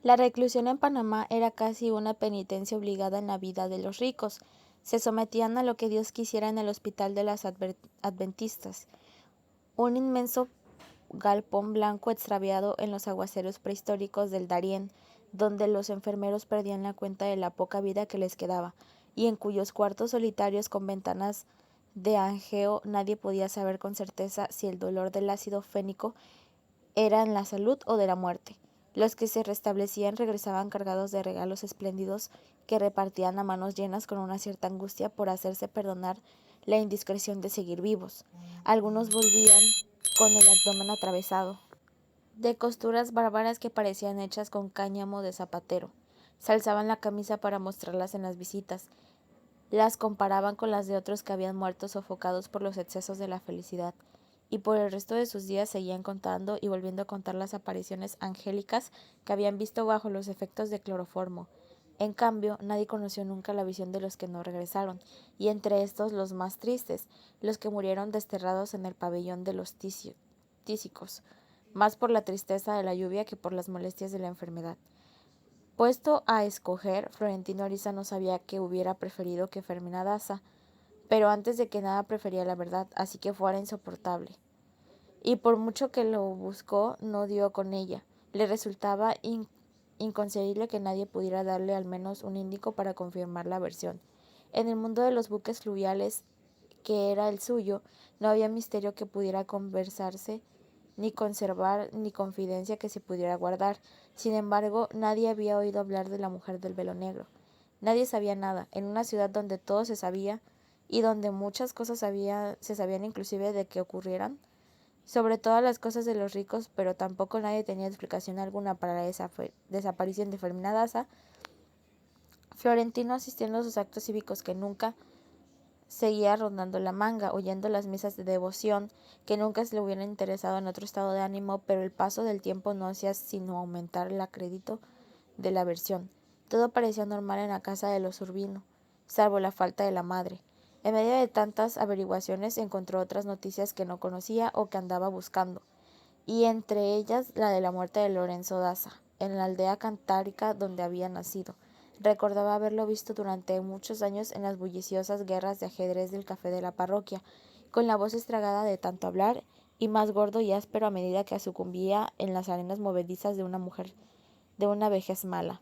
La reclusión en Panamá era casi una penitencia obligada en la vida de los ricos. Se sometían a lo que Dios quisiera en el hospital de las adventistas, un inmenso galpón blanco extraviado en los aguaceros prehistóricos del Darién, donde los enfermeros perdían la cuenta de la poca vida que les quedaba, y en cuyos cuartos solitarios con ventanas de angeo nadie podía saber con certeza si el dolor del ácido fénico era en la salud o de la muerte. Los que se restablecían regresaban cargados de regalos espléndidos que repartían a manos llenas con una cierta angustia por hacerse perdonar la indiscreción de seguir vivos. Algunos volvían con el abdomen atravesado de costuras bárbaras que parecían hechas con cáñamo de zapatero. Se alzaban la camisa para mostrarlas en las visitas. Las comparaban con las de otros que habían muerto sofocados por los excesos de la felicidad, y por el resto de sus días seguían contando y volviendo a contar las apariciones angélicas que habían visto bajo los efectos de cloroformo. En cambio, nadie conoció nunca la visión de los que no regresaron, y entre estos los más tristes, los que murieron desterrados en el pabellón de los tísicos, más por la tristeza de la lluvia que por las molestias de la enfermedad. Puesto a escoger, Florentino Ariza no sabía qué hubiera preferido que Fermina Daza, pero antes de que nada prefería la verdad, así que fuera insoportable. Y por mucho que lo buscó, no dio con ella. Le resultaba inconcebible que nadie pudiera darle al menos un índico para confirmar la versión. En el mundo de los buques fluviales, que era el suyo, no había misterio que pudiera conversarse, ni conservar, ni confidencia que se pudiera guardar. Sin embargo, nadie había oído hablar de la mujer del velo negro. Nadie sabía nada, en una ciudad donde todo se sabía y donde muchas cosas se sabían inclusive de que ocurrieran, sobre todas las cosas de los ricos, pero tampoco nadie tenía explicación alguna para la desaparición de Fermina Daza. Florentino asistió en los actos cívicos que nunca, seguía rondando la manga, oyendo las misas de devoción, que nunca se le hubieran interesado en otro estado de ánimo, pero el paso del tiempo no hacía sino aumentar el acrédito de la versión. Todo parecía normal en la casa de los Urbino, salvo la falta de la madre. En medio de tantas averiguaciones encontró otras noticias que no conocía o que andaba buscando, y entre ellas la de la muerte de Lorenzo Daza, en la aldea cantábrica donde había nacido. Recordaba haberlo visto durante muchos años en las bulliciosas guerras de ajedrez del café de la parroquia, con la voz estragada de tanto hablar y más gordo y áspero a medida que sucumbía en las arenas movedizas de una mujer de una vejez mala.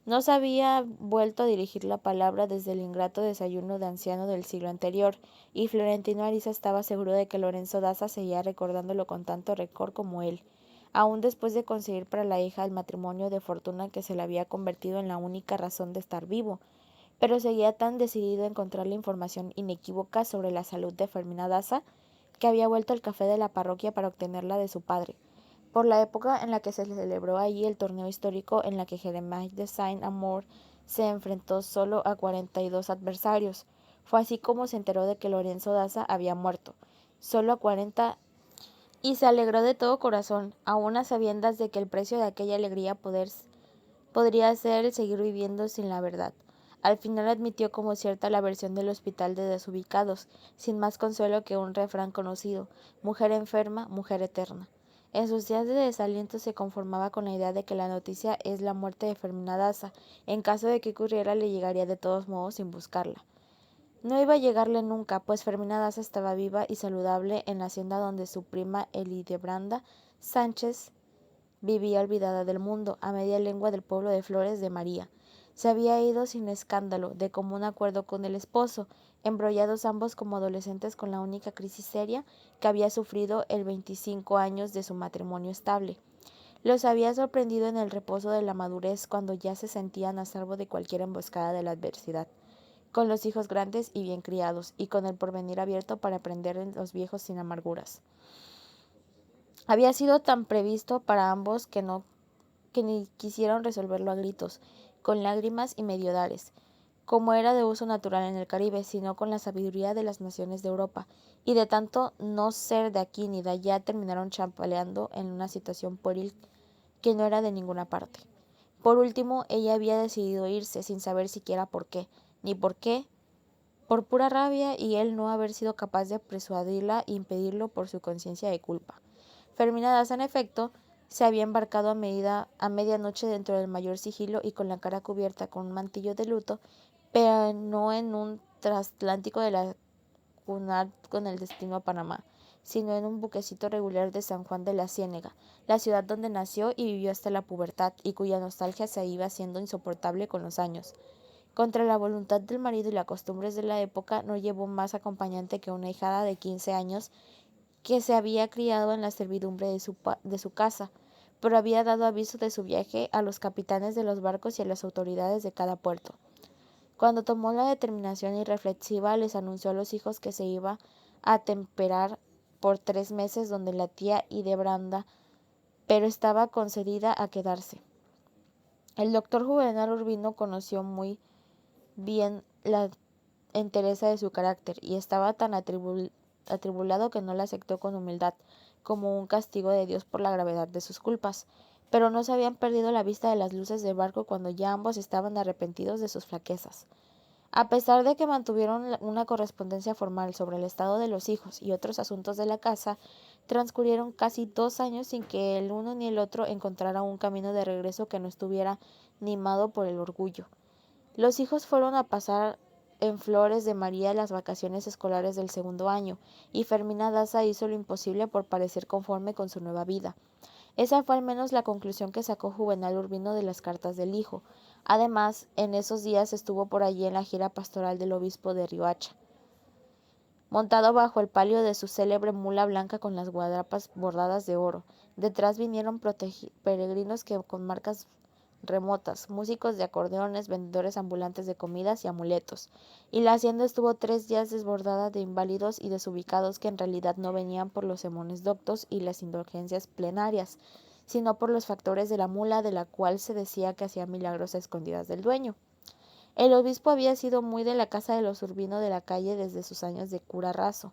No se había vuelto a dirigir la palabra desde el ingrato desayuno de anciano del siglo anterior, y Florentino Ariza estaba seguro de que Lorenzo Daza seguía recordándolo con tanto rencor como él, aun después de conseguir para la hija el matrimonio de fortuna que se le había convertido en la única razón de estar vivo, pero seguía tan decidido a encontrar la información inequívoca sobre la salud de Fermina Daza que había vuelto al café de la parroquia para obtenerla de su padre. Por la época en la que se celebró allí el torneo histórico en la que Jeremiah de Saint-Amour se enfrentó solo a 42 adversarios, fue así como se enteró de que Lorenzo Daza había muerto, solo a 40, y se alegró de todo corazón, aun a sabiendas de que el precio de aquella alegría podría ser el seguir viviendo sin la verdad. Al final admitió como cierta la versión del hospital de desubicados, sin más consuelo que un refrán conocido: mujer enferma, mujer eterna. En sus días de desaliento se conformaba con la idea de que la noticia es la muerte de Fermina Daza. En caso de que ocurriera, le llegaría de todos modos sin buscarla. No iba a llegarle nunca, pues Fermina Daza estaba viva y saludable en la hacienda donde su prima Elidebranda Sánchez vivía olvidada del mundo, a media lengua del pueblo de Flores de María. Se había ido sin escándalo, de común acuerdo con el esposo, embrollados ambos como adolescentes con la única crisis seria que había sufrido el 25 años de su matrimonio estable. Los había sorprendido en el reposo de la madurez cuando ya se sentían a salvo de cualquier emboscada de la adversidad, con los hijos grandes y bien criados, y con el porvenir abierto para aprender en los viejos sin amarguras. Había sido tan previsto para ambos que ni quisieron resolverlo a gritos, con lágrimas y mediodares, como era de uso natural en el Caribe, sino con la sabiduría de las naciones de Europa, y de tanto no ser de aquí ni de allá terminaron champaleando en una situación pueril que no era de ninguna parte. Por último, ella había decidido irse, sin saber siquiera por qué, ni por qué, por pura rabia y él no haber sido capaz de persuadirla e impedirlo por su conciencia de culpa. Fermina Daza, en efecto, se había embarcado a medianoche dentro del mayor sigilo y con la cara cubierta con un mantillo de luto, pero no en un transatlántico de la Cunard con el destino a Panamá, sino en un buquecito regular de San Juan de la Ciénega, la ciudad donde nació y vivió hasta la pubertad, y cuya nostalgia se iba haciendo insoportable con los años. Contra la voluntad del marido y las costumbres de la época, no llevó más acompañante que una hijada de 15 años que se había criado en la servidumbre de su casa, pero había dado aviso de su viaje a los capitanes de los barcos y a las autoridades de cada puerto. Cuando tomó la determinación irreflexiva, les anunció a los hijos que se iba a temperar por 3 meses donde la tía Hildebranda, pero estaba concedida a quedarse. El doctor Juvenal Urbino conoció muy bien la entereza de su carácter y estaba tan atribulado que no la aceptó con humildad, como un castigo de Dios por la gravedad de sus culpas. Pero no se habían perdido la vista de las luces del barco cuando ya ambos estaban arrepentidos de sus flaquezas. A pesar de que mantuvieron una correspondencia formal sobre el estado de los hijos y otros asuntos de la casa, transcurrieron casi 2 años sin que el uno ni el otro encontrara un camino de regreso que no estuviera nimado por el orgullo. Los hijos fueron a pasar en Flores de María las vacaciones escolares del segundo año, y Fermina Daza hizo lo imposible por parecer conforme con su nueva vida. Esa fue al menos la conclusión que sacó Juvenal Urbino de las cartas del hijo. Además, en esos días estuvo por allí en la gira pastoral del obispo de Riohacha, montado bajo el palio de su célebre mula blanca con las guadrapas bordadas de oro. Detrás vinieron peregrinos que con marcas remotas, músicos de acordeones, vendedores ambulantes de comidas y amuletos, y la hacienda estuvo 3 días desbordada de inválidos y desubicados que en realidad no venían por los sermones doctos y las indulgencias plenarias, sino por los factores de la mula, de la cual se decía que hacía milagros a escondidas del dueño. El obispo había sido muy de la casa de los Urbino de la calle desde sus años de cura raso,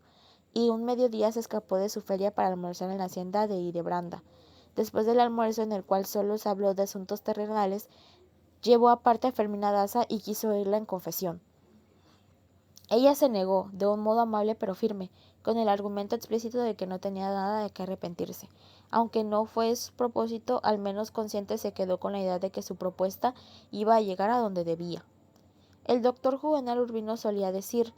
y un mediodía se escapó de su feria para almorzar en la hacienda de Hildebranda. Después del almuerzo, en el cual solo se habló de asuntos terrenales, llevó aparte a Fermina Daza y quiso oírla en confesión. Ella se negó, de un modo amable pero firme, con el argumento explícito de que no tenía nada de qué arrepentirse. Aunque no fue su propósito, al menos consciente se quedó con la idea de que su propuesta iba a llegar a donde debía. El doctor Juvenal Urbino solía decir,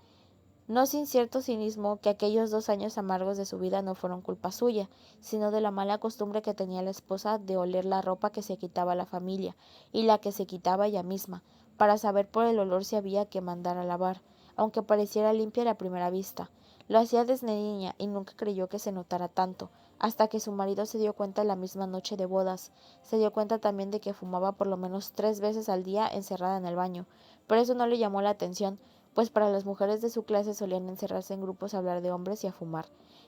no sin cierto cinismo, que aquellos 2 años amargos de su vida no fueron culpa suya, sino de la mala costumbre que tenía la esposa de oler la ropa que se quitaba la familia, y la que se quitaba ella misma, para saber por el olor si había que mandar a lavar, aunque pareciera limpia a la primera vista. Lo hacía desde niña y nunca creyó que se notara tanto, hasta que su marido se dio cuenta la misma noche de bodas. Se dio cuenta también de que fumaba por lo menos 3 veces al día encerrada en el baño, pero eso no le llamó la atención, pues para las mujeres de su clase solían encerrarse en grupos a hablar de hombres y a fumar,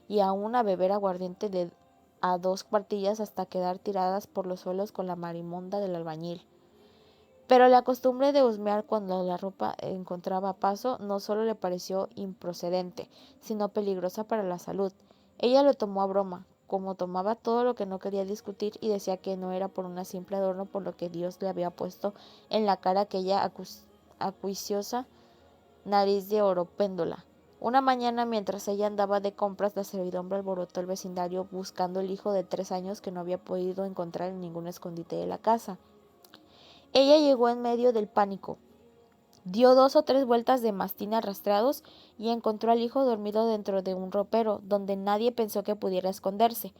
y aún a beber aguardiente de a 2 cuartillas hasta quedar tiradas por los suelos con la marimonda del albañil. Pero la costumbre de husmear cuando la ropa encontraba paso no solo le pareció improcedente, sino peligrosa para la salud. Ella lo tomó a broma, como tomaba todo lo que no quería discutir, y decía que no era por un simple adorno por lo que Dios le había puesto en la cara aquella acuiciosa nariz de oro péndola. Una mañana, mientras ella andaba de compras, la servidumbre alborotó el vecindario buscando el hijo de 3 años que no había podido encontrar en ningún escondite de la casa. Ella llegó en medio del pánico, dio 2 o 3 vueltas de mastín arrastrados y encontró al hijo dormido dentro de un ropero, donde nadie pensó que pudiera esconderse.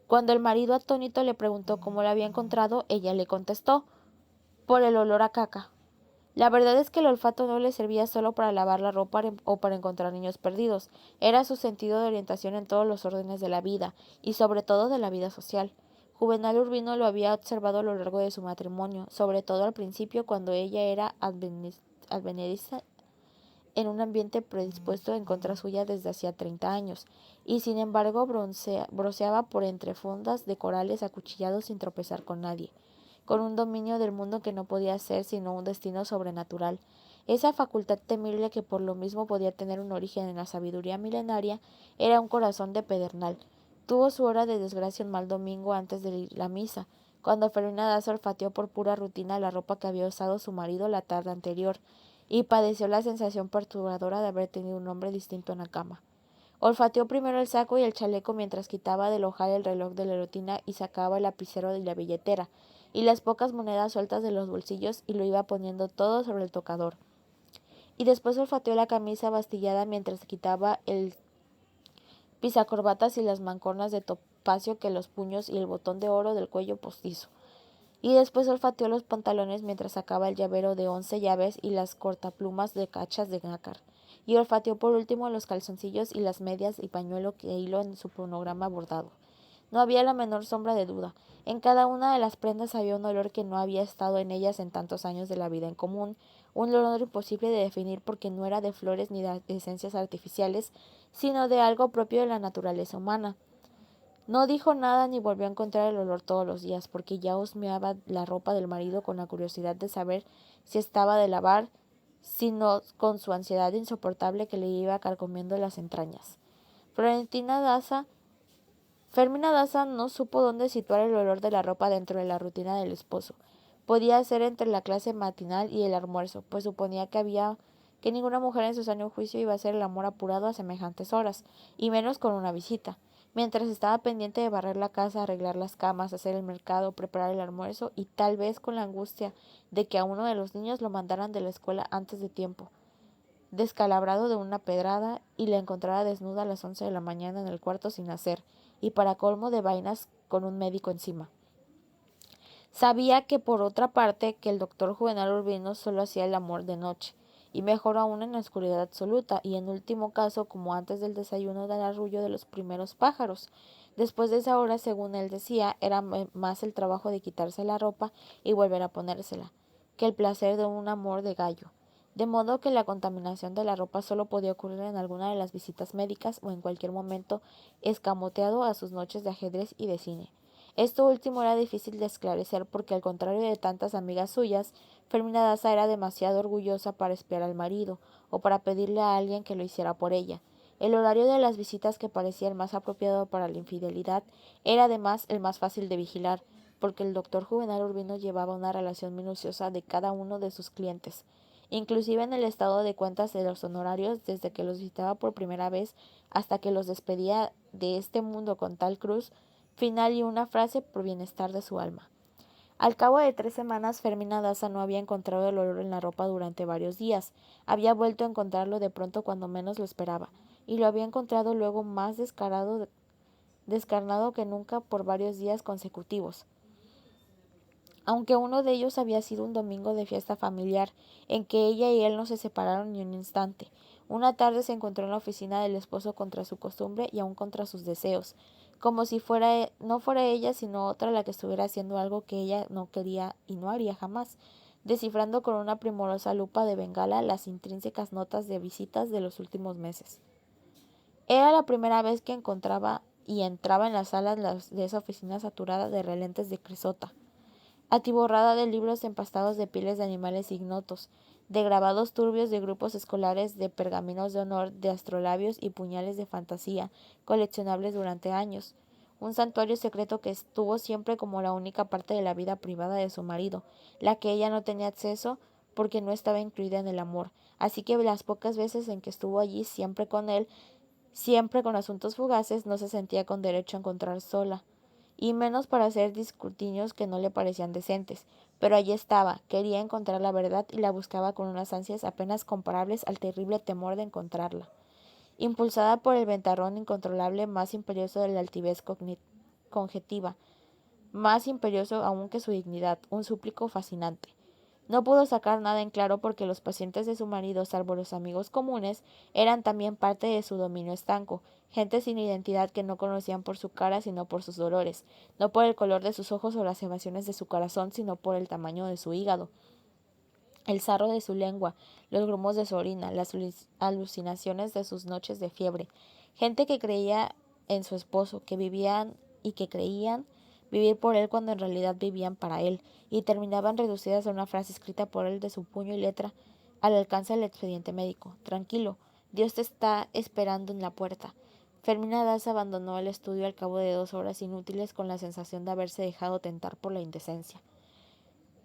Cuando el marido atónito le preguntó cómo lo había encontrado, ella le contestó, por el olor a caca. La verdad es que el olfato no le servía solo para lavar la ropa o para encontrar niños perdidos, era su sentido de orientación en todos los órdenes de la vida, y sobre todo de la vida social. Juvenal Urbino lo había observado a lo largo de su matrimonio, sobre todo al principio cuando ella era advenediza en un ambiente predispuesto en contra suya desde hacía 30 años, y sin embargo broceaba por entre fondas de corales acuchillados sin tropezar con nadie, con un dominio del mundo que no podía ser sino un destino sobrenatural. Esa facultad temible que por lo mismo podía tener un origen en la sabiduría milenaria era un corazón de pedernal. Tuvo su hora de desgracia un mal domingo antes de la misa, cuando Fermina Daza olfateó por pura rutina la ropa que había usado su marido la tarde anterior, y padeció la sensación perturbadora de haber tenido un hombre distinto en la cama. Olfateó primero el saco y el chaleco mientras quitaba del ojal el reloj de la rutina y sacaba el lapicero de la billetera y las pocas monedas sueltas de los bolsillos y lo iba poniendo todo sobre el tocador. Y después olfateó la camisa bastillada mientras quitaba el pisacorbatas y las mancornas de topacio que los puños y el botón de oro del cuello postizo. Y después olfateó los pantalones mientras sacaba el llavero de 11 llaves y las cortaplumas de cachas de nácar. Y olfateó por último los calzoncillos y las medias y pañuelo que hiló en su cronograma bordado. No había la menor sombra de duda. En cada una de las prendas había un olor que no había estado en ellas en tantos años de la vida en común, un olor imposible de definir porque no era de flores ni de esencias artificiales, sino de algo propio de la naturaleza humana. No dijo nada ni volvió a encontrar el olor todos los días, porque ya husmeaba la ropa del marido con la curiosidad de saber si estaba de lavar, sino con su ansiedad insoportable que le iba carcomiendo las entrañas. Fermina Daza no supo dónde situar el olor de la ropa dentro de la rutina del esposo. Podía ser entre la clase matinal y el almuerzo, pues suponía que ninguna mujer en su sano juicio iba a hacer el amor apurado a semejantes horas, y menos con una visita. Mientras estaba pendiente de barrer la casa, arreglar las camas, hacer el mercado, preparar el almuerzo y tal vez con la angustia de que a uno de los niños lo mandaran de la escuela antes de tiempo, descalabrado de una pedrada, y la encontrara desnuda a las 11 de la mañana en el cuarto sin hacer, y para colmo de vainas con un médico encima. Sabía que por otra parte que el doctor Juvenal Urbino solo hacía el amor de noche, y mejor aún en la oscuridad absoluta, y en último caso como antes del desayuno del arrullo de los primeros pájaros. Después de esa hora, según él decía, era más el trabajo de quitarse la ropa y volver a ponérsela, que el placer de un amor de gallo. De modo que la contaminación de la ropa solo podía ocurrir en alguna de las visitas médicas o en cualquier momento escamoteado a sus noches de ajedrez y de cine. Esto último era difícil de esclarecer porque, al contrario de tantas amigas suyas, Fermina Daza era demasiado orgullosa para espiar al marido o para pedirle a alguien que lo hiciera por ella. El horario de las visitas, que parecía el más apropiado para la infidelidad, era además el más fácil de vigilar, porque el doctor Juvenal Urbino llevaba una relación minuciosa de cada uno de sus clientes, inclusive en el estado de cuentas de los honorarios, desde que los visitaba por primera vez hasta que los despedía de este mundo con tal cruz final y una frase por bienestar de su alma. Al cabo de 3 semanas, Fermina Daza no había encontrado el olor en la ropa durante varios días. Había vuelto a encontrarlo de pronto cuando menos lo esperaba, y lo había encontrado luego más descarnado que nunca por varios días consecutivos, aunque uno de ellos había sido un domingo de fiesta familiar, en que ella y él no se separaron ni un instante. Una tarde se encontró en la oficina del esposo contra su costumbre y aun contra sus deseos, como si no fuera ella sino otra la que estuviera haciendo algo que ella no quería y no haría jamás, descifrando con una primorosa lupa de bengala las intrínsecas notas de visitas de los últimos meses. Era la primera vez que encontraba y entraba en la sala de esa oficina saturada de relentes de cresota, atiborrada de libros empastados de pieles de animales ignotos, de grabados turbios de grupos escolares, de pergaminos de honor, de astrolabios y puñales de fantasía, coleccionables durante años. Un santuario secreto que estuvo siempre como la única parte de la vida privada de su marido, la que ella no tenía acceso porque no estaba incluida en el amor. Así que las pocas veces en que estuvo allí siempre con él, siempre con asuntos fugaces, no se sentía con derecho a encontrar sola, y menos para hacer discurtinios que no le parecían decentes. Pero allí estaba, quería encontrar la verdad y la buscaba con unas ansias apenas comparables al terrible temor de encontrarla. Impulsada por el ventarrón incontrolable más imperioso de la altivez conjetiva, más imperioso aún que su dignidad, un súplico fascinante. No pudo sacar nada en claro porque los pacientes de su marido, salvo los amigos comunes, eran también parte de su dominio estanco, gente sin identidad que no conocían por su cara sino por sus dolores, no por el color de sus ojos o las evasiones de su corazón, sino por el tamaño de su hígado, el sarro de su lengua, los grumos de su orina, las alucinaciones de sus noches de fiebre, gente que creía en su esposo, que vivían y que creían vivir por él cuando en realidad vivían para él, y terminaban reducidas a una frase escrita por él de su puño y letra al alcance del expediente médico. Tranquilo, Dios te está esperando en la puerta. Fermina Daza abandonó el estudio al cabo de 2 horas inútiles con la sensación de haberse dejado tentar por la indecencia.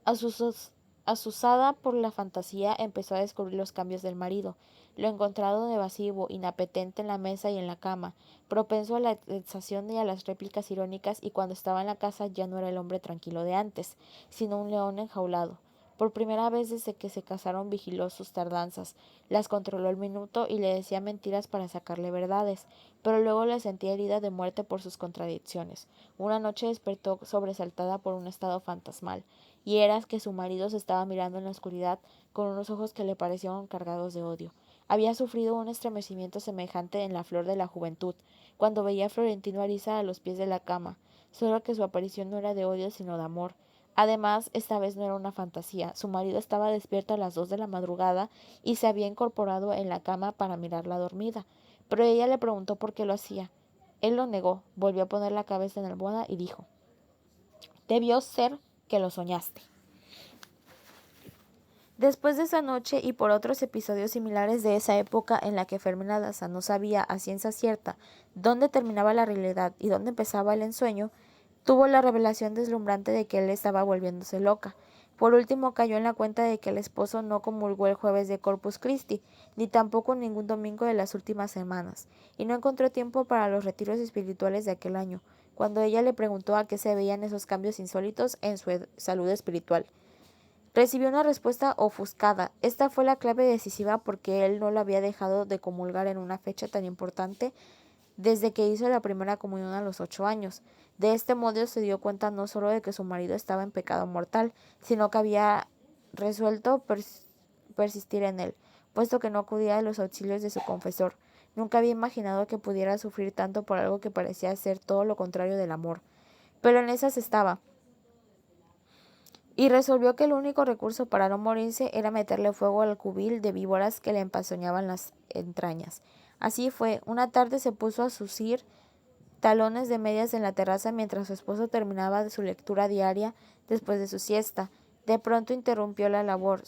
A sus Asusada por la fantasía, empezó a descubrir los cambios del marido. Lo encontrado evasivo, inapetente en la mesa y en la cama, propenso a la exaltación y a las réplicas irónicas, y cuando estaba en la casa ya no era el hombre tranquilo de antes, sino un león enjaulado. Por primera vez desde que se casaron vigiló sus tardanzas, las controló al minuto y le decía mentiras para sacarle verdades, pero luego la sentía herida de muerte por sus contradicciones. Una noche despertó sobresaltada por un estado fantasmal, y era que su marido se estaba mirando en la oscuridad con unos ojos que le parecieron cargados de odio. Había sufrido un estremecimiento semejante en la flor de la juventud, cuando veía a Florentino Ariza a los pies de la cama, solo que su aparición no era de odio sino de amor. Además, esta vez no era una fantasía. Su marido estaba despierto a las 2 de la madrugada y se había incorporado en la cama para mirarla dormida. Pero ella le preguntó por qué lo hacía. Él lo negó, volvió a poner la cabeza en la almohada y dijo: debió ser que lo soñaste. Después de esa noche y por otros episodios similares de esa época en la que Fermina Daza no sabía a ciencia cierta dónde terminaba la realidad y dónde empezaba el ensueño, tuvo la revelación deslumbrante de que él estaba volviéndose loca. Por último cayó en la cuenta de que el esposo no comulgó el jueves de Corpus Christi, ni tampoco ningún domingo de las últimas semanas, y no encontró tiempo para los retiros espirituales de aquel año, cuando ella le preguntó a qué se veían esos cambios insólitos en su salud espiritual. Recibió una respuesta ofuscada. Esta fue la clave decisiva porque él no lo había dejado de comulgar en una fecha tan importante desde que hizo la primera comunión a los 8 años. De este modo se dio cuenta no solo de que su marido estaba en pecado mortal, sino que había resuelto persistir en él, puesto que no acudía a los auxilios de su confesor. Nunca había imaginado que pudiera sufrir tanto por algo que parecía ser todo lo contrario del amor. Pero en esas estaba, y resolvió que el único recurso para no morirse era meterle fuego al cubil de víboras que le empazoñaban las entrañas. Así fue. Una tarde se puso a susir talones de medias en la terraza mientras su esposo terminaba de su lectura diaria después de su siesta. De pronto interrumpió la labor,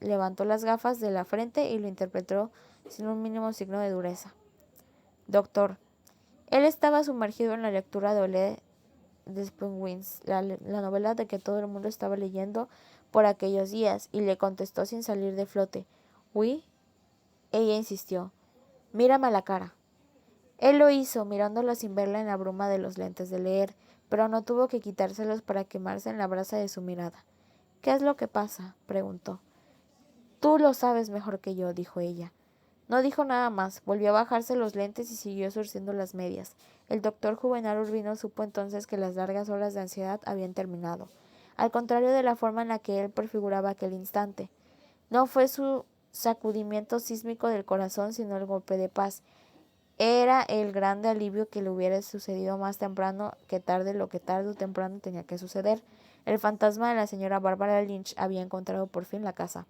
levantó las gafas de la frente y lo interpretó sin un mínimo signo de dureza. Doctor. Él estaba sumergido en la lectura de Olé de Springwings, la novela de que todo el mundo estaba leyendo por aquellos días, y le contestó sin salir de flote: «¿Oui?». Ella insistió: «Mírame a la cara». Él lo hizo, mirándola sin verla en la bruma de los lentes de leer, pero no tuvo que quitárselos para quemarse en la brasa de su mirada. «¿Qué es lo que pasa?», preguntó. «Tú lo sabes mejor que yo», dijo ella. No dijo nada más, volvió a bajarse los lentes y siguió surciendo las medias. El doctor Juvenal Urbino supo entonces que las largas horas de ansiedad habían terminado, al contrario de la forma en la que él prefiguraba aquel instante. No fue su sacudimiento sísmico del corazón, sino el golpe de paz. Era el grande alivio que le hubiera sucedido más temprano que tarde, lo que tarde o temprano tenía que suceder. El fantasma de la señora Bárbara Lynch había encontrado por fin la casa.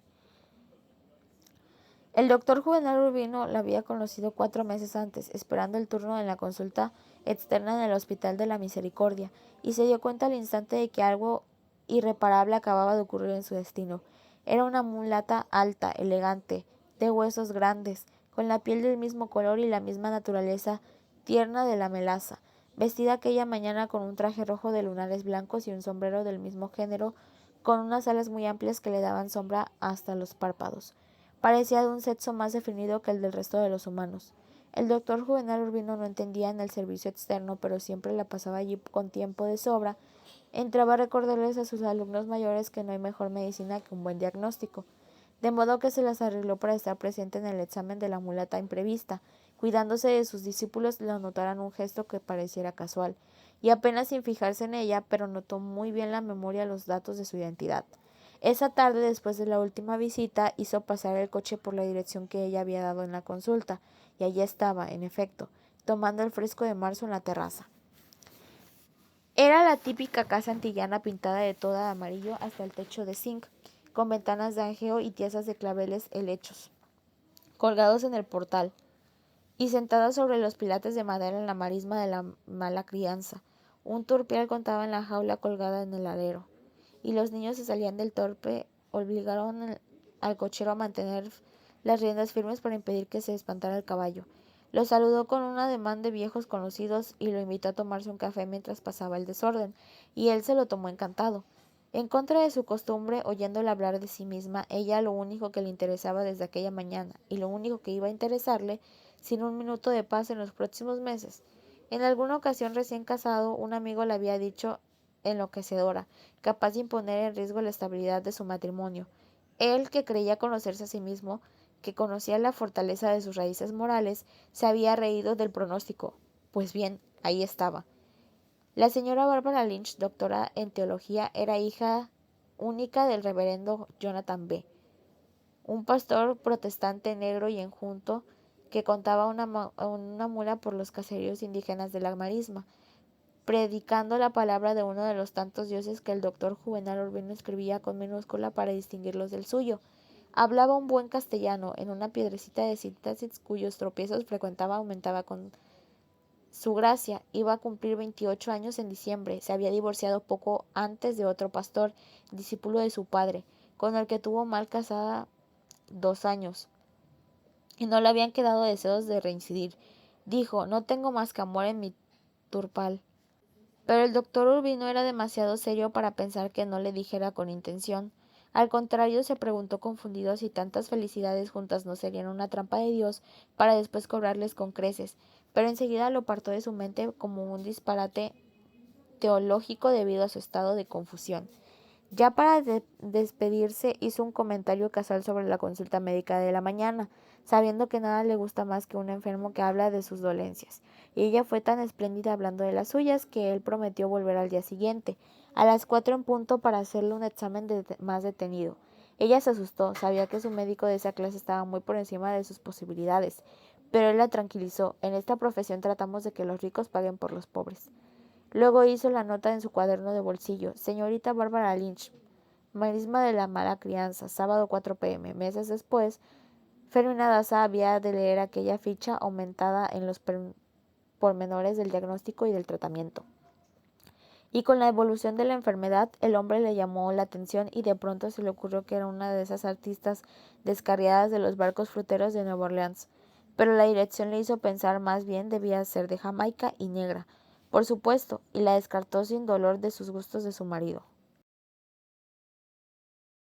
El doctor Juvenal Urbino la había conocido 4 meses antes, esperando el turno en la consulta externa en el Hospital de la Misericordia, y se dio cuenta al instante de que algo irreparable acababa de ocurrir en su destino. Era una mulata alta, elegante, de huesos grandes, con la piel del mismo color y la misma naturaleza tierna de la melaza, vestida aquella mañana con un traje rojo de lunares blancos y un sombrero del mismo género, con unas alas muy amplias que le daban sombra hasta los párpados. Parecía de un sexo más definido que el del resto de los humanos. El doctor Juvenal Urbino no entendía en el servicio externo, pero siempre la pasaba allí con tiempo de sobra. Entraba a recordarles a sus alumnos mayores que no hay mejor medicina que un buen diagnóstico, de modo que se las arregló para estar presente en el examen de la mulata imprevista, cuidándose de sus discípulos le notaran un gesto que pareciera casual, y apenas sin fijarse en ella, pero notó muy bien la memoria los datos de su identidad. Esa tarde, después de la última visita, hizo pasar el coche por la dirección que ella había dado en la consulta, y allí estaba, en efecto, tomando el fresco de marzo en la terraza. Era la típica casa antillana pintada de toda de amarillo hasta el techo de zinc, con ventanas de angeo y tiesas de claveles helechos, colgados en el portal, y sentada sobre los pilates de madera en la marisma de la mala crianza. Un turpial contaba en la jaula colgada en el alero, y los niños se salían del torpe, obligaron al cochero a mantener las riendas firmes para impedir que se espantara el caballo. Lo saludó con un ademán de viejos conocidos y lo invitó a tomarse un café mientras pasaba el desorden, y él se lo tomó encantado. En contra de su costumbre, oyéndola hablar de sí misma, ella lo único que le interesaba desde aquella mañana, y lo único que iba a interesarle, sin un minuto de paz en los próximos meses. En alguna ocasión recién casado, un amigo le había dicho enloquecedora, capaz de imponer en riesgo la estabilidad de su matrimonio. Él, que creía conocerse a sí mismo, que conocía la fortaleza de sus raíces morales, se había reído del pronóstico. Pues bien, ahí estaba. La señora Barbara Lynch, doctora en teología, era hija única del reverendo Jonathan B., un pastor protestante negro y enjuto que contaba una mula por los caseríos indígenas de la marisma, predicando la palabra de uno de los tantos dioses que el doctor Juvenal Urbino escribía con minúscula para distinguirlos del suyo. Hablaba un buen castellano en una piedrecita de sintaxis cuyos tropiezos frecuentaba aumentaba con su gracia. Iba a cumplir 28 años en diciembre. Se había divorciado poco antes de otro pastor, discípulo de su padre, con el que tuvo mal casada 2 años, y no le habían quedado deseos de reincidir. Dijo, no tengo más que amor en mi turpal. Pero el doctor Urbino era demasiado serio para pensar que no le dijera con intención. Al contrario, se preguntó confundido si tantas felicidades juntas no serían una trampa de Dios para después cobrarles con creces, pero enseguida lo apartó de su mente como un disparate teológico debido a su estado de confusión. Ya para despedirse hizo un comentario casual sobre la consulta médica de la mañana, sabiendo que nada le gusta más que un enfermo que habla de sus dolencias. Y ella fue tan espléndida hablando de las suyas que él prometió volver al día siguiente, a las 4 en punto, para hacerle un examen más detenido. Ella se asustó, sabía que su médico de esa clase estaba muy por encima de sus posibilidades, pero él la tranquilizó. En esta profesión tratamos de que los ricos paguen por los pobres. Luego hizo la nota en su cuaderno de bolsillo: señorita Bárbara Lynch, marisma de la mala crianza, sábado 4 p.m. Meses después, Fermina Daza había de leer aquella ficha aumentada en los pormenores del diagnóstico y del tratamiento. Y con la evolución de la enfermedad, el hombre le llamó la atención y de pronto se le ocurrió que era una de esas artistas descarriadas de los barcos fruteros de Nueva Orleans. Pero la dirección le hizo pensar más bien debía ser de Jamaica y negra, por supuesto, y la descartó sin dolor de sus gustos de su marido.